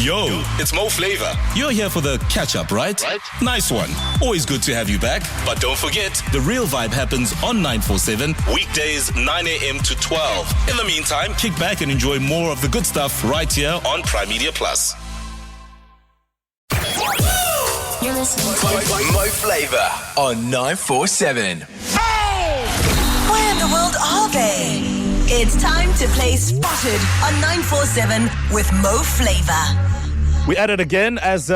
Yo, it's Mo Flava. You're here for the catch-up, right? Nice one. Always good to have you back. But don't forget, the real vibe happens on 947, weekdays 9 a.m. to 12. In the meantime, kick back and enjoy more of the good stuff right here on Prime Media Plus. You're listening to Mo Flava on 947. Where in the world are they? It's time to play Spotted on 947 with Mo Flava. We at it again as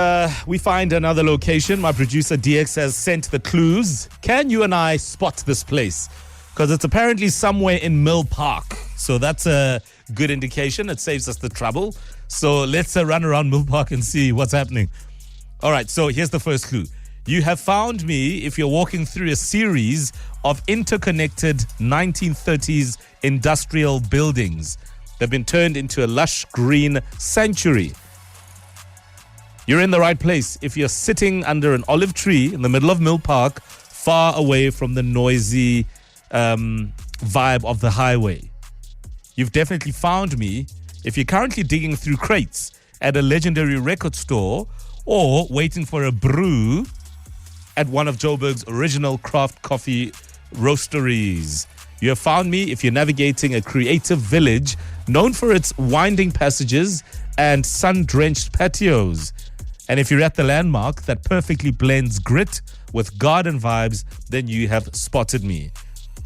we find another location. My producer DX has sent the clues. Can you and I spot this place? Because it's apparently somewhere in Milpark. So that's a good indication. It saves us the trouble. So let's run around Milpark and see what's happening. All right, so here's the first clue. You have found me if you're walking through a series of interconnected 1930s industrial buildings. They've been turned into a lush green sanctuary. You're in the right place if you're sitting under an olive tree in the middle of Milpark, far away from the noisy vibe of the highway. You've definitely found me if you're currently digging through crates at a legendary record store or waiting for a brew at one of Joburg's original craft coffee roasteries. You have found me if you're navigating a creative village known for its winding passages and sun-drenched patios. And if you're at the landmark that perfectly blends grit with garden vibes, then you have spotted me.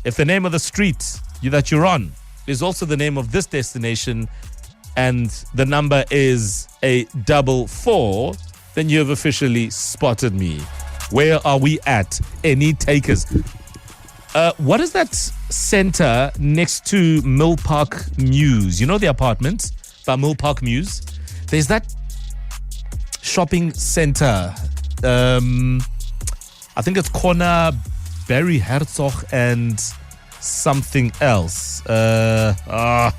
If the name of the street that you're on is also the name of this destination and the number is a 44, then you have officially spotted me. Where are we at? Any takers? What is that center next to Milpark Mews? You know the apartment by Milpark Mews? There's that shopping center. I think it's corner Barry Herzog and something else. I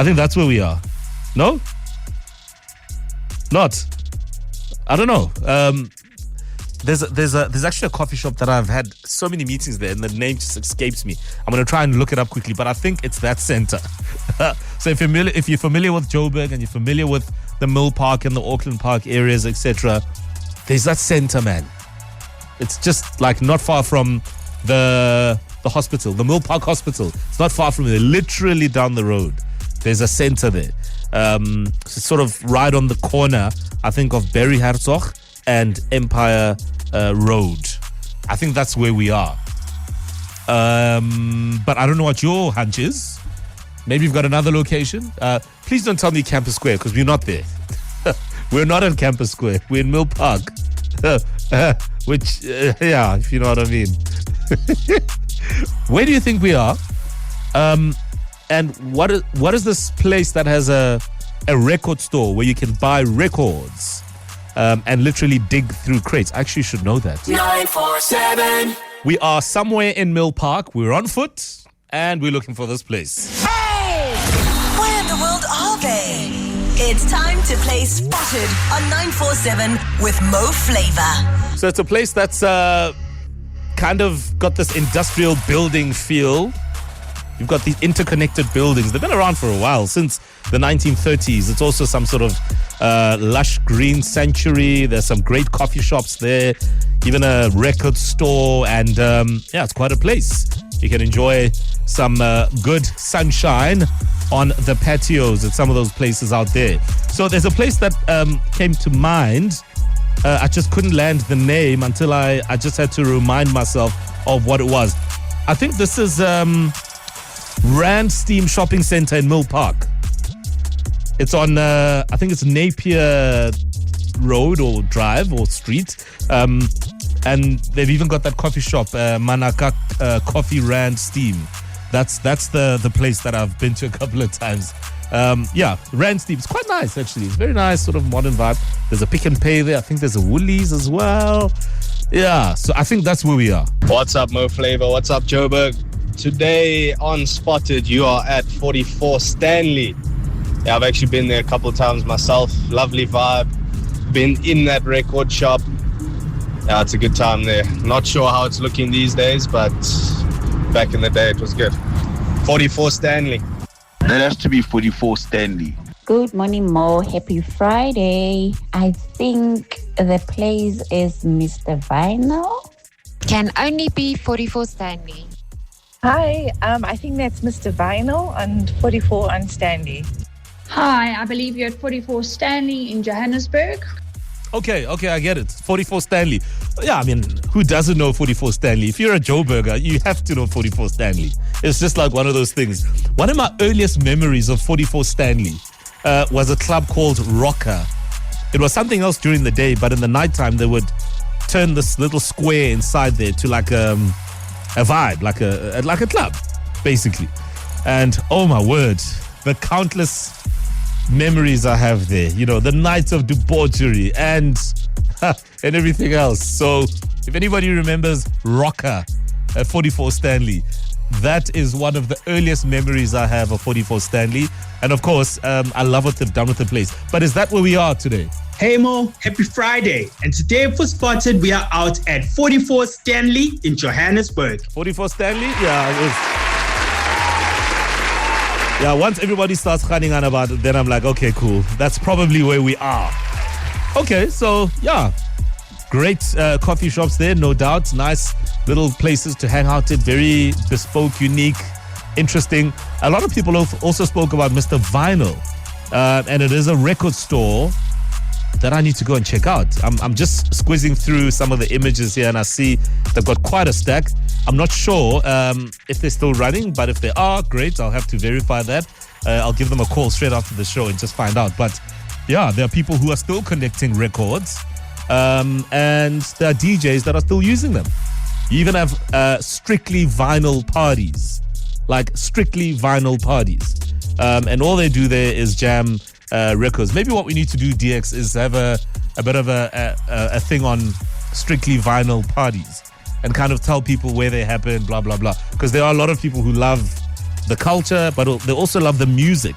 think that's where we are. No? Not? I don't know. There's actually a coffee shop that I've had so many meetings there and the name just escapes me. I'm going to try and look it up quickly, but I think it's that center. So if you're familiar with Joburg and you're familiar with the Milpark and the Auckland Park areas, etc., there's that center, man. It's just like not far from the hospital, the Milpark Hospital. It's not far from there, literally down the road. There's a center there. It's sort of right on the corner, I think, of Barry Herzog and Empire Road. I think that's where we are. But I don't know what your hunch is. Maybe you've got another location. Please don't tell me Campus Square, because we're not there. We're not at Campus Square. We're in Milpark. Which, yeah, if you know what I mean. Where do you think we are? And what is this place that has a record store where you can buy records and literally dig through crates? I actually should know that. 947. We are somewhere in Milpark. We're on foot and we're looking for this place. Where in the world are they? It's time to play Spotted on 947 with Mo Flava. So it's a place that's kind of got this industrial building feel. You've got these interconnected buildings. They've been around for a while, since the 1930s. It's also some sort of lush green sanctuary. There's some great coffee shops there, even a record store. And yeah, it's quite a place. You can enjoy some good sunshine on the patios at some of those places out there. So there's a place that came to mind. I just couldn't land the name until I just had to remind myself of what it was. I think this is Rand Steam Shopping Center in Milpark. It's on, I think it's Napier Road or Drive or Street. And they've even got that coffee shop, Manaka Coffee Rand Steam. That's the place that I've been to a couple of times. Yeah, Rand Steam. It's quite nice, actually. It's very nice, sort of modern vibe. There's a Pick and Pay there. I think there's a Woolies as well. Yeah, so I think that's where we are. What's up, Mo Flava? What's up, Joburg? Today on Spotted, you are at 44 Stanley. Yeah, I've actually been there a couple of times myself. Lovely vibe. Been in that record shop. Yeah, it's a good time there. Not sure how it's looking these days, but back in the day, it was good. 44 Stanley. That has to be 44 Stanley. Good morning, Mo. Happy Friday. I think the place is Mr. Vinyl. Can only be 44 Stanley. Hi, I think that's Mr. Vinyl and 44 on Stanley. Hi, I believe you're at 44 Stanley in Johannesburg. Okay, I get it. 44 Stanley. Yeah, I mean, who doesn't know 44 Stanley? If you're a Joburger, you have to know 44 Stanley. It's just like one of those things. One of my earliest memories of 44 Stanley was a club called Rocker. It was something else during the day, but in the nighttime, they would turn this little square inside there to like a vibe, like a club, basically. And oh my word, the countless memories I have there, you know, the nights of debauchery and everything else. So if anybody remembers Rocker at 44 Stanley, that is one of the earliest memories I have of 44 Stanley. And of course, I love what they've done with the place. But is that where we are today? Hey Mo, happy Friday. And today for Spotted, we are out at 44 Stanley in Johannesburg. 44 Stanley? Yeah, it is. Yeah, once everybody starts running on about it, then I'm like, okay, cool. That's probably where we are. Okay, so yeah, great coffee shops there, no doubt. Nice little places to hang out at. Very bespoke, unique, interesting. A lot of people also spoke about Mr. Vinyl, and it is a record store that I need to go and check out. I'm just squeezing through some of the images here, and I see they've got quite a stack. I'm not sure if they're still running, but if they are, great. I'll have to verify that. I'll give them a call straight after the show and just find out. But yeah, there are people who are still connecting records, and there are DJs that are still using them. You even have strictly vinyl parties, like strictly vinyl parties. And all they do there is jam records. Maybe what we need to do, DX, is have a bit of a thing on strictly vinyl parties and kind of tell people where they happen, blah, blah, blah. Because there are a lot of people who love the culture, but they also love the music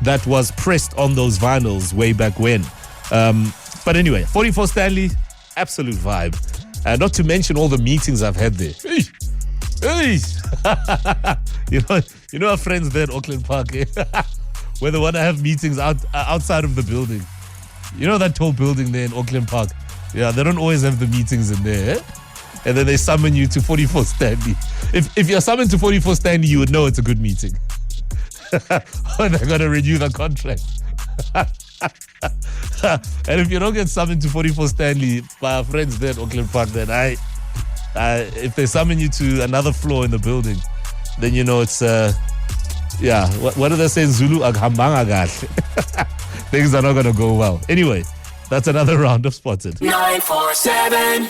that was pressed on those vinyls way back when. But anyway, 44 Stanley, absolute vibe. Not to mention all the meetings I've had there. Hey. You know our friends there at Auckland Park, where they want to have meetings outside of the building. You know that tall building there in Auckland Park? Yeah, they don't always have the meetings in there. And then they summon you to 44 Stanley. If you're summoned to 44 Stanley, you would know it's a good meeting. They're going to renew the contract. And if you don't get summoned to 44 Stanley by our friends there at Auckland Park, then if they summon you to another floor in the building, then you know it's what do they say in Zulu? Things are not going to go well. Anyway, that's another round of Spotted. 947